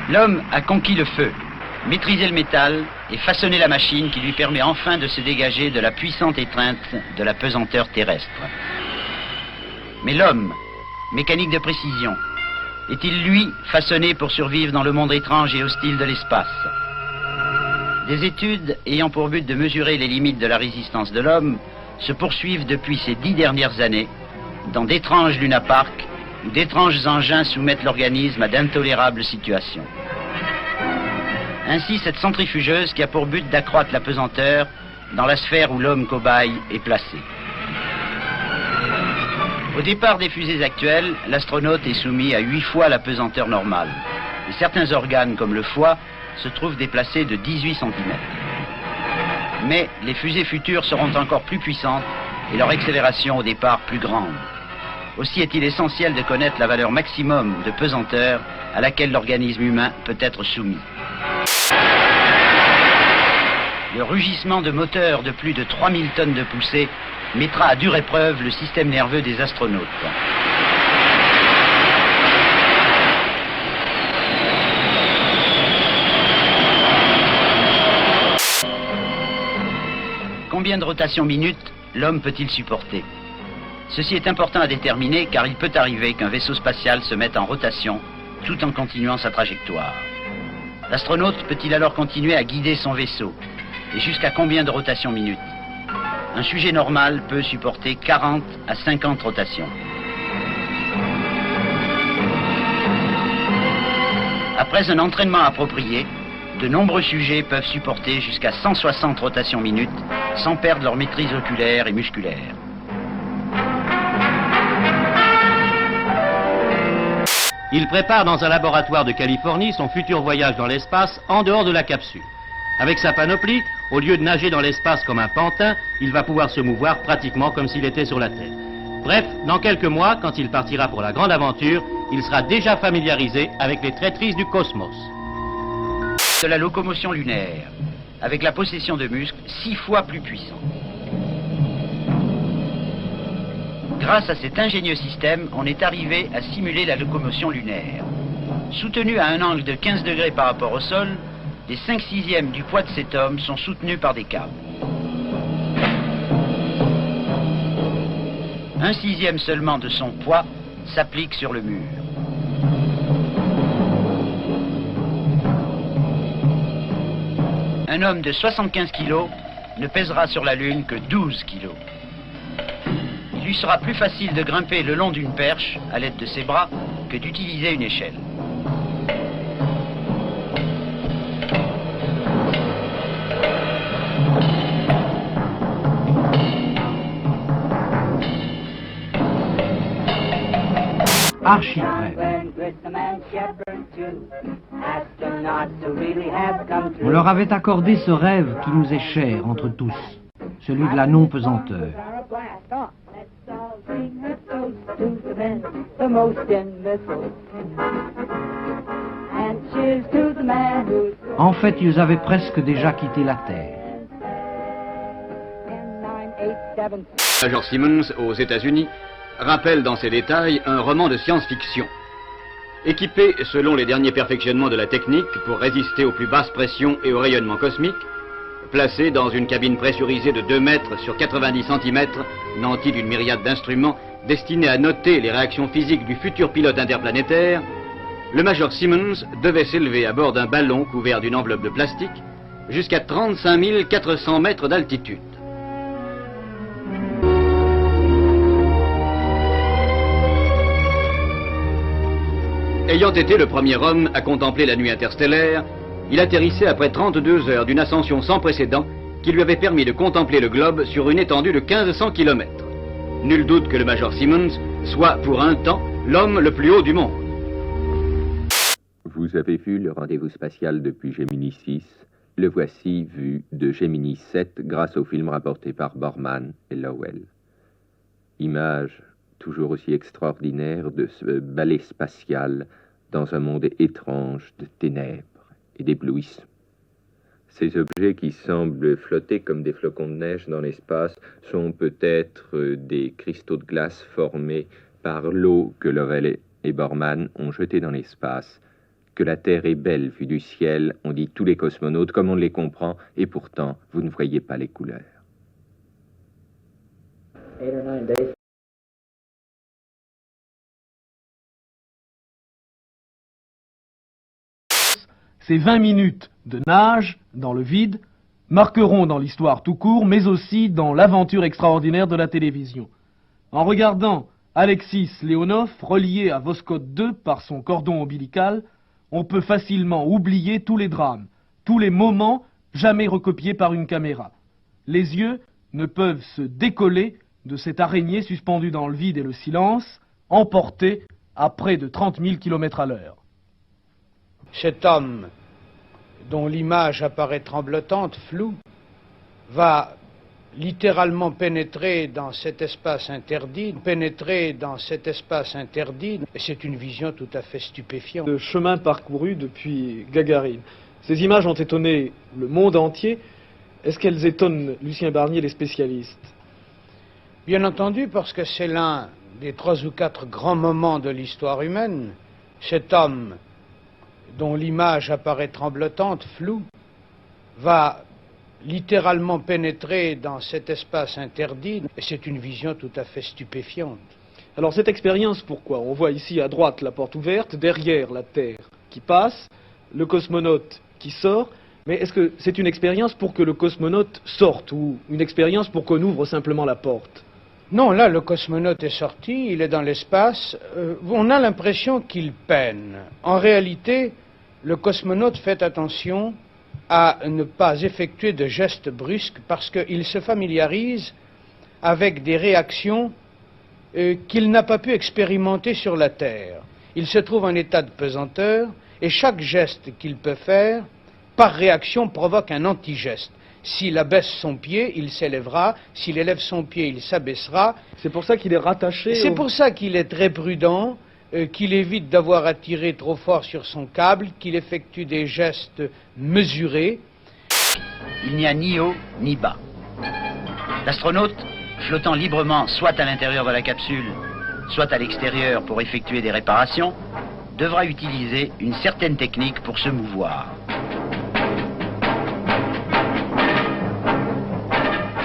L'homme a conquis le feu, maîtrisé le métal et façonné la machine qui lui permet enfin de se dégager de la puissante étreinte de la pesanteur terrestre. Mais l'homme, mécanique de précision, est-il, lui, façonné pour survivre dans le monde étrange et hostile de l'espace? Des études ayant pour but de mesurer les limites de la résistance de l'homme se poursuivent depuis ces 10 dernières années dans d'étranges lunaparks où d'étranges engins soumettent l'organisme à d'intolérables situations. Ainsi, cette centrifugeuse qui a pour but d'accroître la pesanteur dans la sphère où l'homme cobaye est placé. Au départ des fusées actuelles, l'astronaute est soumis à 8 fois la pesanteur normale. Et certains organes, comme le foie, se trouvent déplacés de 18 cm. Mais les fusées futures seront encore plus puissantes et leur accélération au départ plus grande. Aussi est-il essentiel de connaître la valeur maximum de pesanteur à laquelle l'organisme humain peut être soumis. Le rugissement de moteurs de plus de 3000 tonnes de poussée mettra à dure épreuve le système nerveux des astronautes. Combien de rotations minutes l'homme peut-il supporter? Ceci est important à déterminer car il peut arriver qu'un vaisseau spatial se mette en rotation tout en continuant sa trajectoire. L'astronaute peut-il alors continuer à guider son vaisseau? Et jusqu'à combien de rotations minutes? Un sujet normal peut supporter 40 à 50 rotations. Après un entraînement approprié, de nombreux sujets peuvent supporter jusqu'à 160 rotations minutes sans perdre leur maîtrise oculaire et musculaire. Il prépare dans un laboratoire de Californie son futur voyage dans l'espace en dehors de la capsule. Avec sa panoplie, au lieu de nager dans l'espace comme un pantin, il va pouvoir se mouvoir pratiquement comme s'il était sur la Terre. Bref, dans quelques mois, quand il partira pour la grande aventure, il sera déjà familiarisé avec les traîtrises du cosmos. De la locomotion lunaire, avec la possession de muscles 6 fois plus puissants. Grâce à cet ingénieux système, on est arrivé à simuler la locomotion lunaire. Soutenu à un angle de 15 degrés par rapport au sol, les 5/6 du poids de cet homme sont soutenus par des câbles. 1/6 seulement de son poids s'applique sur le mur. Un homme de 75 kg ne pèsera sur la Lune que 12 kg. Il lui sera plus facile de grimper le long d'une perche à l'aide de ses bras que d'utiliser une échelle. Archiprès. On leur avait accordé ce rêve qui nous est cher entre tous, celui de la non-pesanteur. En fait, ils avaient presque déjà quitté la Terre. Major Simmons, aux États-Unis, rappelle dans ses détails un roman de science-fiction. Équipé selon les derniers perfectionnements de la technique pour résister aux plus basses pressions et au rayonnement cosmique, placé dans une cabine pressurisée de 2 mètres sur 90 cm, nantie d'une myriade d'instruments destinés à noter les réactions physiques du futur pilote interplanétaire, le Major Simmons devait s'élever à bord d'un ballon couvert d'une enveloppe de plastique jusqu'à 35 400 mètres d'altitude. Ayant été le premier homme à contempler la nuit interstellaire, il atterrissait après 32 heures d'une ascension sans précédent qui lui avait permis de contempler le globe sur une étendue de 1500 km. Nul doute que le Major Simmons soit, pour un temps, l'homme le plus haut du monde. Vous avez vu le rendez-vous spatial depuis Gemini 6 Le voici vu de Gemini 7 grâce au film rapporté par Borman et Lowell. Image toujours aussi extraordinaire de ce ballet spatial dans un monde étrange de ténèbres et d'éblouissement. Ces objets qui semblent flotter comme des flocons de neige dans l'espace sont peut-être des cristaux de glace formés par l'eau que Lowell et Borman ont jetée dans l'espace. Que la Terre est belle vue du ciel, ont dit tous les cosmonautes, comme on les comprend, et pourtant, vous ne voyez pas les couleurs. Ces 20 minutes de nage dans le vide marqueront dans l'histoire tout court, mais aussi dans l'aventure extraordinaire de la télévision. En regardant Alexis Leonov relié à Voskhod 2 par son cordon ombilical, on peut facilement oublier tous les drames, tous les moments jamais recopiés par une caméra. Les yeux ne peuvent se décoller de cette araignée suspendue dans le vide et le silence, emportée à près de 30 000 km à l'heure. Cet homme, dont l'image apparaît tremblotante, floue, va littéralement pénétrer dans cet espace interdit, et c'est une vision tout à fait stupéfiante. Le chemin parcouru depuis Gagarine. Ces images ont étonné le monde entier. Est-ce qu'elles étonnent, Lucien Barnier, les spécialistes? Bien entendu, parce que c'est l'un des 3 ou 4 grands moments de l'histoire humaine. Cet homme, dont l'image apparaît tremblotante, floue, va littéralement pénétrer dans cet espace interdit, et c'est une vision tout à fait stupéfiante. Alors cette expérience, pourquoi? On voit ici à droite la porte ouverte, derrière la Terre qui passe, le cosmonaute qui sort, mais est-ce que c'est une expérience pour que le cosmonaute sorte, ou une expérience pour qu'on ouvre simplement la porte? Non, là, le cosmonaute est sorti, il est dans l'espace, on a l'impression qu'il peine. En réalité, le cosmonaute fait attention à ne pas effectuer de gestes brusques parce qu'il se familiarise avec des réactions qu'il n'a pas pu expérimenter sur la Terre. Il se trouve en état de pesanteur et chaque geste qu'il peut faire, par réaction, provoque un antigeste. S'il abaisse son pied, il s'élèvera. S'il élève son pied, il s'abaissera. C'est pour ça qu'il est rattaché. C'est pour ça qu'il est très prudent, qu'il évite d'avoir à tirer trop fort sur son câble, qu'il effectue des gestes mesurés. Il n'y a ni haut ni bas. L'astronaute, flottant librement soit à l'intérieur de la capsule, soit à l'extérieur pour effectuer des réparations, devra utiliser une certaine technique pour se mouvoir.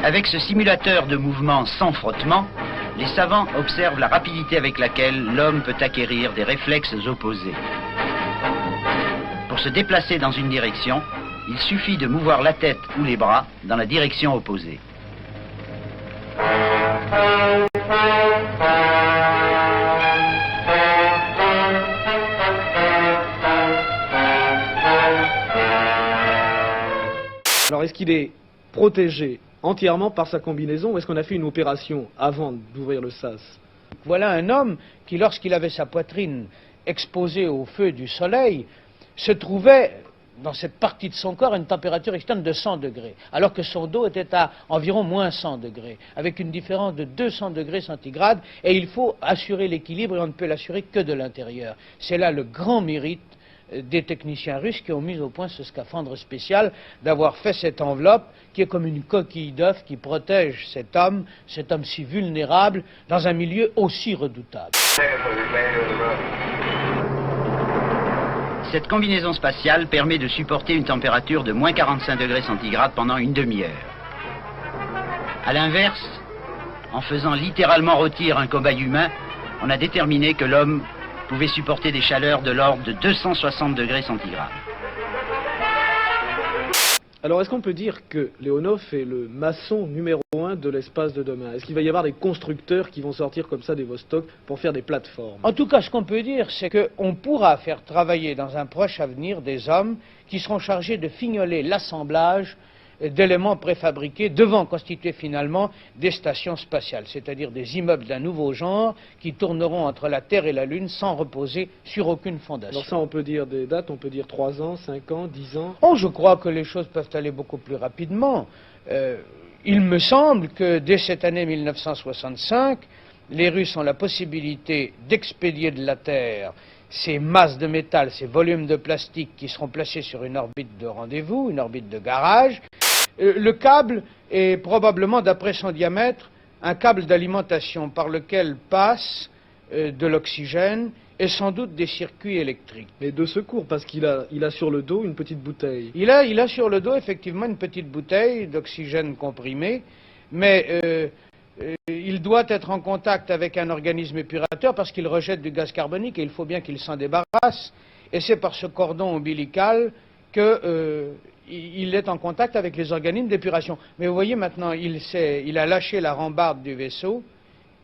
Avec ce simulateur de mouvement sans frottement, les savants observent la rapidité avec laquelle l'homme peut acquérir des réflexes opposés. Pour se déplacer dans une direction, il suffit de mouvoir la tête ou les bras dans la direction opposée. Alors est-ce qu'il est protégé entièrement par sa combinaison, ou est-ce qu'on a fait une opération avant d'ouvrir le sas? Voilà un homme qui, lorsqu'il avait sa poitrine exposée au feu du soleil, se trouvait dans cette partie de son corps à une température externe de 100 degrés, alors que son dos était à environ moins 100 degrés, avec une différence de 200 degrés centigrades, et il faut assurer l'équilibre, et on ne peut l'assurer que de l'intérieur. C'est là le grand mérite des techniciens russes qui ont mis au point ce scaphandre spécial, d'avoir fait cette enveloppe qui est comme une coquille d'œuf qui protège cet homme si vulnérable, dans un milieu aussi redoutable. Cette combinaison spatiale permet de supporter une température de moins 45 degrés centigrades pendant une demi-heure. A l'inverse, en faisant littéralement rôtir un cobaye humain, on a déterminé que l'homme pouvait supporter des chaleurs de l'ordre de 260 degrés centigrades. Alors est-ce qu'on peut dire que Leonov est le maçon numéro 1 de l'espace de demain? Est-ce qu'il va y avoir des constructeurs qui vont sortir comme ça des Vostok pour faire des plateformes? En tout cas, ce qu'on peut dire, c'est qu'on pourra faire travailler dans un proche avenir des hommes qui seront chargés de fignoler l'assemblage d'éléments préfabriqués devant constituer finalement des stations spatiales, c'est-à-dire des immeubles d'un nouveau genre qui tourneront entre la Terre et la Lune sans reposer sur aucune fondation. Alors ça, on peut dire des dates, on peut dire 3 ans, 5 ans, 10 ans. Oh, je crois que les choses peuvent aller beaucoup plus rapidement. Il me semble que dès cette année 1965, les Russes ont la possibilité d'expédier de la Terre ces masses de métal, ces volumes de plastique qui seront placés sur une orbite de rendez-vous, une orbite de garage. Le câble est probablement, d'après son diamètre, un câble d'alimentation par lequel passe de l'oxygène et sans doute des circuits électriques. Et de secours, parce qu'il a sur le dos une petite bouteille. Il a sur le dos effectivement une petite bouteille d'oxygène comprimé, mais il doit être en contact avec un organisme épurateur parce qu'il rejette du gaz carbonique et il faut bien qu'il s'en débarrasse. Et c'est par ce cordon ombilical qu'il est en contact avec les organismes d'épuration. Mais vous voyez maintenant, il a lâché la rambarde du vaisseau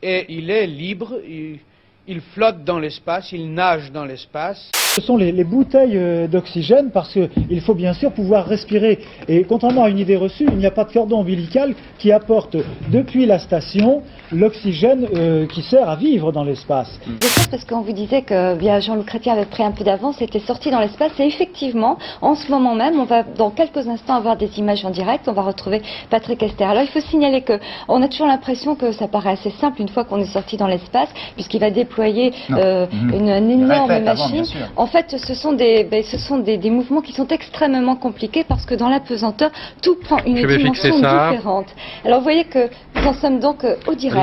et il est libre, il flotte dans l'espace, il nage dans l'espace. Ce sont les bouteilles d'oxygène parce qu'il faut bien sûr pouvoir respirer. Et contrairement à une idée reçue, il n'y a pas de cordon ombilical qui apporte depuis la station l'oxygène qui sert à vivre dans l'espace. Je pense parce qu'on vous disait que bien Jean-Luc Chrétien avait pris un peu d'avance, était sorti dans l'espace et effectivement, en ce moment même, on va dans quelques instants avoir des images en direct, on va retrouver Patrick Hester. Alors il faut signaler qu'on a toujours l'impression que ça paraît assez simple une fois qu'on est sorti dans l'espace, puisqu'il va déployer une énorme machine. En fait, ce sont des mouvements qui sont extrêmement compliqués parce que dans la pesanteur, tout prend une dimension différente. Alors vous voyez que nous en sommes donc au direct.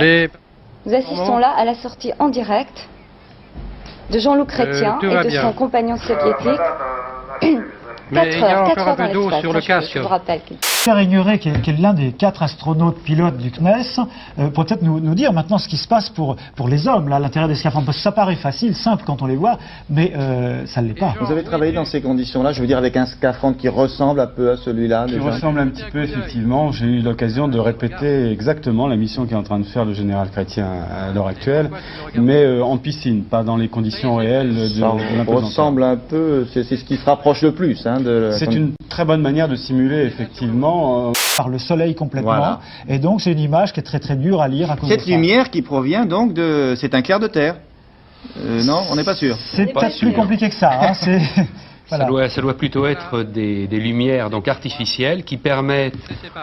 Nous assistons là à la sortie en direct de Jean-Luc Chrétien et de son compagnon soviétique. 4 heures dans l'espace, sur le casque. Je vous rappelle. Pierre Aigneret, qui est l'un des 4 astronautes pilotes du CNES, pourrait peut-être nous dire maintenant ce qui se passe pour les hommes là, à l'intérieur des scaphandres. Parce que ça paraît facile, simple quand on les voit, mais ça ne l'est pas. Vous avez travaillé dans ces conditions-là, je veux dire avec un scaphandre qui ressemble un peu à celui-là? Qui ressemble un petit peu, effectivement. J'ai eu l'occasion de répéter exactement la mission qu'est en train de faire le général Chrétien à l'heure actuelle, mais en piscine, pas dans les conditions réelles de l'impesanteur. Ressemble un peu, c'est ce qui se rapproche le plus. Hein, c'est une très bonne manière de simuler, effectivement. Par le soleil complètement, voilà. Et donc c'est une image qui est très très dure à lire à cause cette lumière qui provient donc de... c'est un clair de terre. Non, on n'est pas sûr. C'est peut-être plus compliqué que ça. Hein, voilà. Ça doit plutôt être des lumières donc artificielles qui permettent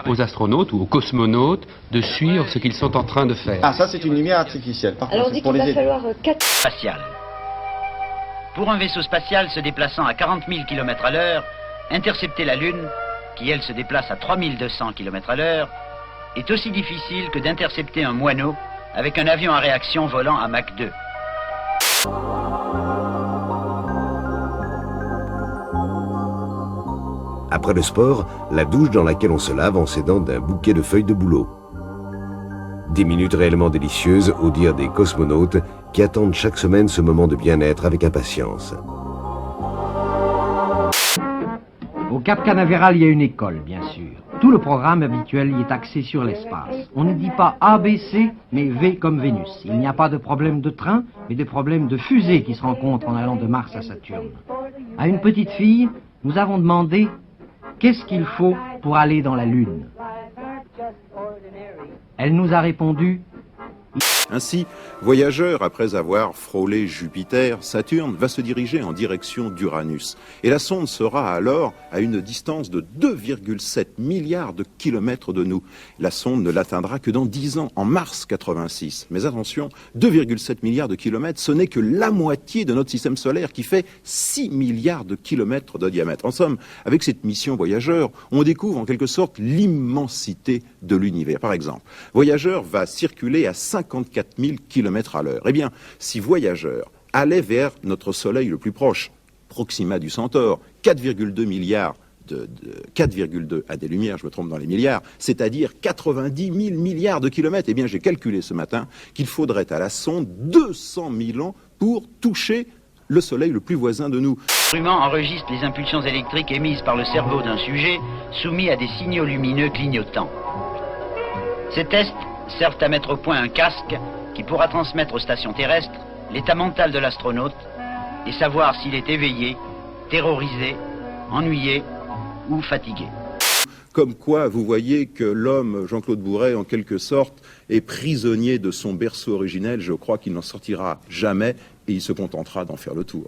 aux astronautes ou aux cosmonautes de suivre ce qu'ils sont en train de faire. Ah, ça c'est une lumière artificielle. Par Alors on dit qu'il va falloir 4... Spatial. Pour un vaisseau spatial se déplaçant à 40 000 km à l'heure, intercepter la Lune, qui elle se déplace à 3200 km à l'heure, est aussi difficile que d'intercepter un moineau avec un avion à réaction volant à Mach 2. Après le sport, la douche dans laquelle on se lave en s'aidant d'un bouquet de feuilles de bouleau. Des minutes réellement délicieuses au dire des cosmonautes qui attendent chaque semaine ce moment de bien-être avec impatience. Au Cap Canaveral, il y a une école, bien sûr. Tout le programme habituel y est axé sur l'espace. On ne dit pas ABC, mais V comme Vénus. Il n'y a pas de problème de train, mais de problème de fusée qui se rencontrent en allant de Mars à Saturne. À une petite fille, nous avons demandé qu'est-ce qu'il faut pour aller dans la Lune. Elle nous a répondu... Ainsi, Voyageur, après avoir frôlé Jupiter, Saturne va se diriger en direction d'Uranus. Et la sonde sera alors à une distance de 2,7 milliards de kilomètres de nous. La sonde ne l'atteindra que dans 10 ans, en mars 86. Mais attention, 2,7 milliards de kilomètres, ce n'est que la moitié de notre système solaire qui fait 6 milliards de kilomètres de diamètre. En somme, avec cette mission Voyageur, on découvre en quelque sorte l'immensité de l'univers. Par exemple, Voyageur va circuler à 54 000 km à l'heure. Eh bien, si Voyageur allait vers notre Soleil le plus proche, Proxima du Centaure, 4,2 milliards 4,2 à des lumières, je me trompe dans les milliards, c'est-à-dire 90 000 milliards de kilomètres. Eh bien, j'ai calculé ce matin qu'il faudrait à la sonde 200 000 ans pour toucher le Soleil le plus voisin de nous. L'instrument enregistre les impulsions électriques émises par le cerveau d'un sujet soumis à des signaux lumineux clignotants. Ces tests servent à mettre au point un casque qui pourra transmettre aux stations terrestres l'état mental de l'astronaute et savoir s'il est éveillé, terrorisé, ennuyé ou fatigué. Comme quoi, vous voyez que l'homme, Jean-Claude Bourret, en quelque sorte, est prisonnier de son berceau originel. Je crois qu'il n'en sortira jamais et il se contentera d'en faire le tour.